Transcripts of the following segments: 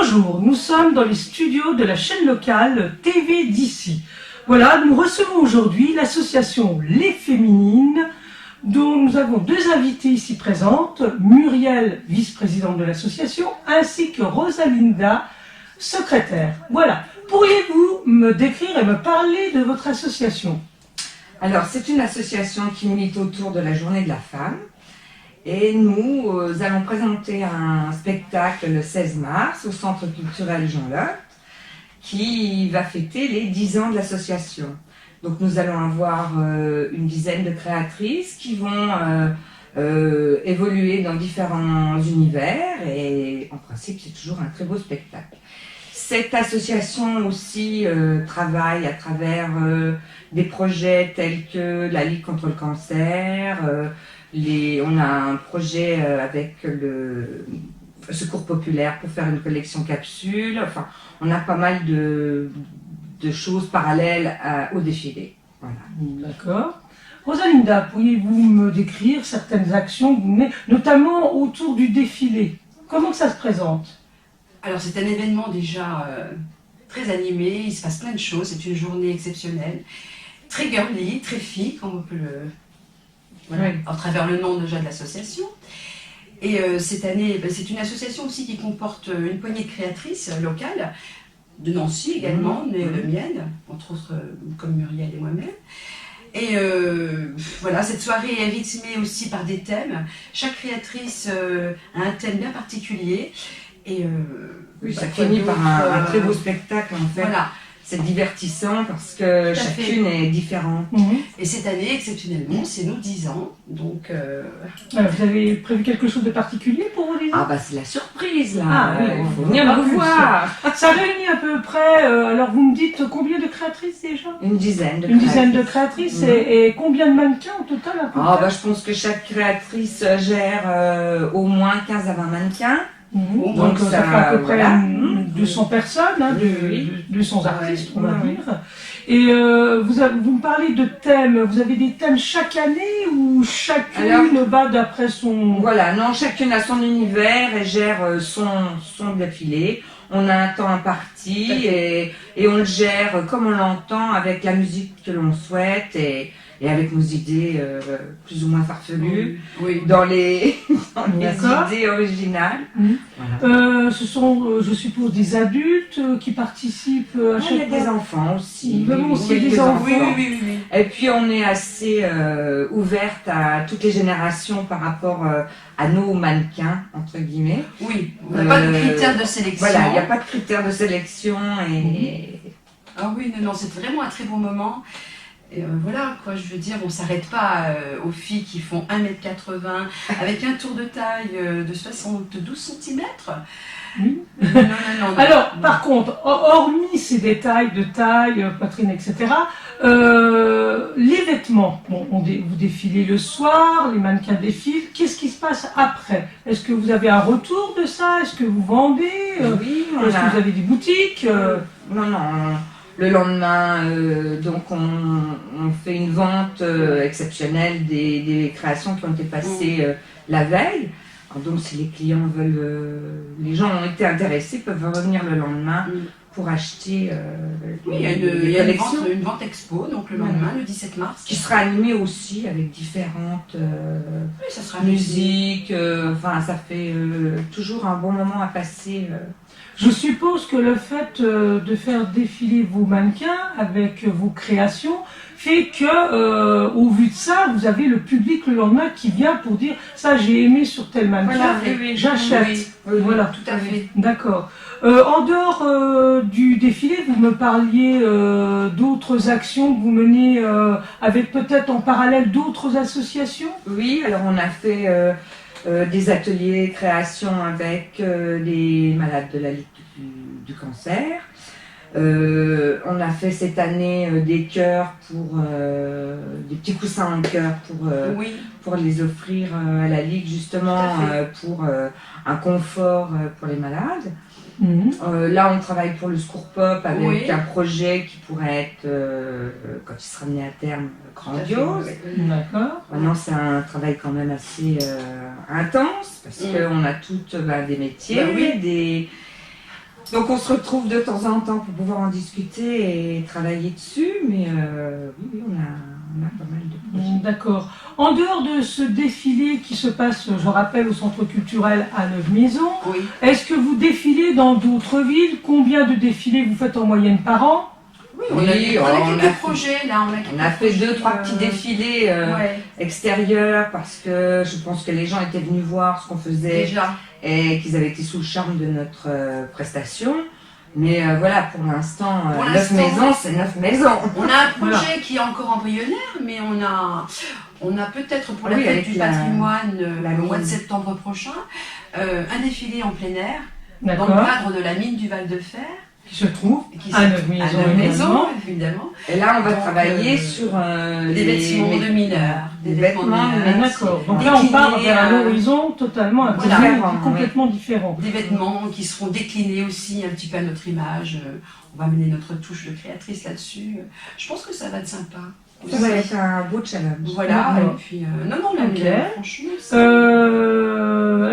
Bonjour, nous sommes dans les studios de la chaîne locale TV d'ici. Voilà, nous recevons aujourd'hui l'association Les Féminines, dont nous avons deux invités ici présentes, Muriel, vice-présidente de l'association, ainsi que Rosalinda, secrétaire. Voilà, pourriez-vous me décrire et me parler de votre association? Alors, c'est une association qui milite autour de la journée de la femme. Et nous allons présenter un spectacle le 16 mars au Centre culturel Jean Lotte qui va fêter les 10 ans de l'association. Donc nous allons avoir une dizaine de créatrices qui vont évoluer dans différents univers et en principe c'est toujours un très beau spectacle. Cette association aussi travaille à travers des projets tels que la Ligue contre le cancer, on a un projet avec le Secours populaire pour faire une collection capsule. Enfin, on a pas mal de choses parallèles au défilé. Voilà. D'accord. Rosalinda, pourriez-vous me décrire certaines actions que vous menez, notamment autour du défilé? Comment ça se présente? Alors c'est un événement déjà très animé, il se passe plein de choses, c'est une journée exceptionnelle, très girly, très fille, comme on peut le... Voilà, oui. À travers le nom déjà de l'association. Et cette année, c'est une association aussi qui comporte une poignée de créatrices locales, de Nancy également, de mienne, entre autres comme Muriel et moi-même. Et voilà, cette soirée est rythmée aussi par des thèmes. Chaque créatrice a un thème bien particulier. Et oui, ça finit par un très beau spectacle en fait. Voilà. C'est divertissant parce que chacune est différente. Et cette année, exceptionnellement, c'est nos 10 ans. Donc, vous avez prévu quelque chose de particulier pour vos 10 ans? Ah bah c'est la surprise là. Ah oui, il faut venir vous voir. Ça réunit à peu près, alors vous me dites combien de créatrices déjà? Une dizaine de créatrices. Une dizaine de créatrices et combien de mannequins au total à peu près? Bah, je pense que chaque créatrice gère au moins 15 à 20 mannequins. Donc ça fait à peu près 200 personnes, 200 artistes on va dire. Et vous me parlez de thèmes, vous avez des thèmes chaque année ou chacune va d'après son... Voilà, non, chacune a son univers et gère son défilé. On a un temps imparti et on le gère comme on l'entend avec la musique que l'on souhaite et avec nos idées plus ou moins farfelues, dans les idées originales. Voilà. Ce sont, je suppose, des adultes qui participent à chaque fois. Il y a des enfants aussi. Des enfants. Oui. Et puis on est assez ouverte à toutes les générations par rapport à nos mannequins, entre guillemets. Oui, on n'a pas de critères de sélection. Voilà, il n'y a pas de critères de sélection. Ah oui, non, c'est vraiment un très bon moment. Et voilà, quoi, je veux dire, on ne s'arrête pas aux filles qui font 1m80 avec un tour de taille de 72 cm. Non. Alors, par contre, hormis ces détails de taille, poitrine, etc., les vêtements, vous défilez le soir, les mannequins défilent, qu'est-ce qui se passe après? Est-ce que vous avez un retour de ça? Est-ce que vous vendez? Oui, est-ce que vous avez des boutiques? Non. Le lendemain, donc on fait une vente exceptionnelle des créations qui ont été passées la veille. Alors donc si les clients veulent, les gens ont été intéressés, peuvent revenir le lendemain pour acheter il y a une vente expo, donc le lendemain, le 17 mars. Qui sera animée aussi avec différentes musiques, enfin ça fait toujours un bon moment à passer. Je suppose que le fait de faire défiler vos mannequins avec vos créations fait que, au vu de ça, vous avez le public le lendemain qui vient pour dire ça j'ai aimé sur tel mannequin, j'achète. Voilà, tout à fait. D'accord. En dehors du défilé, vous me parliez d'autres actions que vous menez avec peut-être en parallèle d'autres associations? Oui, alors on a fait des ateliers création avec les malades de la Ligue du cancer. On a fait cette année des cœurs des petits coussins en cœur pour les offrir à la Ligue justement pour un confort pour les malades. Là, on travaille pour le Secours Pop avec un projet qui pourrait être, quand il sera amené à terme, grandiose. D'accord. Maintenant, c'est un travail quand même assez intense parce qu'on a toutes des métiers, Donc on se retrouve de temps en temps pour pouvoir en discuter et travailler dessus, mais oui, on a pas mal de projets. D'accord. En dehors de ce défilé qui se passe, je rappelle, au Centre culturel à Neuve-Maisons, Oui. est-ce que vous défilez dans d'autres villes? Combien de défilés vous faites en moyenne par an? Oui, on a quelques projets là. On a fait 2-3 petits défilés ouais, extérieurs parce que je pense que les gens étaient venus voir ce qu'on faisait déjà. et qu'ils avaient été sous le charme de notre prestation. Mais voilà, pour l'instant, Pour 9 l'instant, maisons, c'est 9 maisons. On a un projet qui est encore embryonnaire, mais on a peut-être pour la Oui, fête avec du la patrimoine le mois de mine. septembre prochain, un défilé en plein air dans le D'accord. cadre de la mine du Val-de-Fer. Qui se trouve Qui à se- Neuve-Maisons, à Neuve-Maisons, évidemment. évidemment. Et là, on va Donc, travailler sur Des vêtements de mineurs. Des vêtements de Ah, mineurs. d'accord. Donc là, on part vers un horizon totalement Voilà. différent, complètement différent. Des vêtements qui seront déclinés aussi un petit peu à notre image. On va mener notre touche de créatrice là-dessus. Je pense que ça va être sympa. Ça va être un beau challenge. Voilà, D'accord. et puis non, mais Ok. franchement,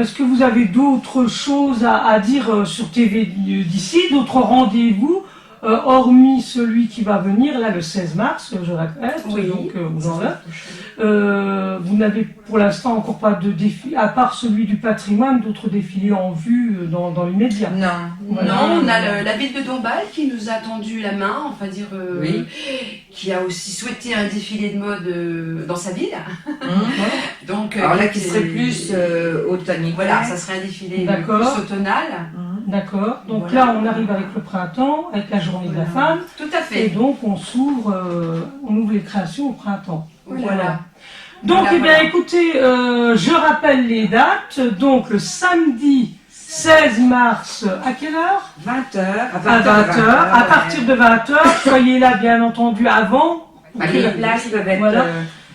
Est-ce que vous avez d'autres choses à dire sur TV d'ici, d'autres rendez-vous, hormis celui qui va venir, là, le 16 mars, je répète, oui, donc vous en avez. Vous n'avez pour l'instant encore pas de défi, à part celui du patrimoine, d'autres défilés en vue dans l'immédiat. Non. Non, on a la ville de Dombasle qui nous a tendu la main, enfin dire, Oui. qui a aussi souhaité un défilé de mode dans sa ville. Donc, Alors là, qui qui était- serait plus automne. Voilà, ça serait un défilé D'accord. plus automnal. D'accord. Donc Voilà. là, on arrive avec le printemps, avec la journée de la femme, Tout à et fait. donc on ouvre les créations au printemps. Voilà. Donc, Voilà, eh bien, voilà. écoutez, je rappelle les dates. Donc, le samedi 16 mars, à quelle heure? 20h. À 20h. À partir de 20h, soyez là, bien entendu, avant. Les places peuvent être Voilà.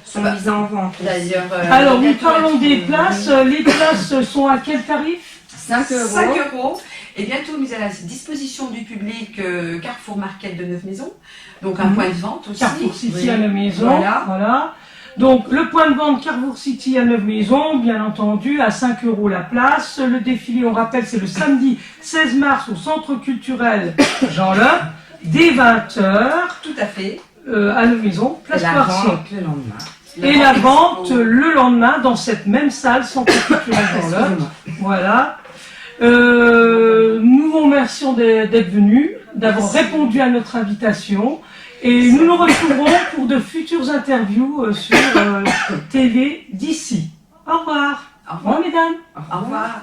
sont mises en vente. D'ailleurs, Alors, nous bientôt, parlons elles des sont- places. Les places sont à quel tarif? 5 €. 5 € et bientôt mise à la disposition du public Carrefour Market de Neuve-Maisons, donc un point de vente aussi. Carrefour City Oui. à Neuve-Maisons. Voilà. Voilà. Donc, le point de vente Carrefour City à Neuve-Maisons, bien entendu, à 5 € la place. Le défilé, on rappelle, c'est le samedi 16 mars au Centre culturel Jean Leup, dès 20h, Tout à fait. à Neuve-Maisons, place Et la Poircier. vente le lendemain. Et la vente le lendemain dans cette même salle, Centre culturel Jean Leup. Excusez-moi. Voilà. Nous vous remercions d'être venus, d'avoir répondu à notre invitation. Et nous nous retrouverons pour de futures interviews sur TV d'ici. Au revoir. Au Au revoir, mesdames. Au revoir.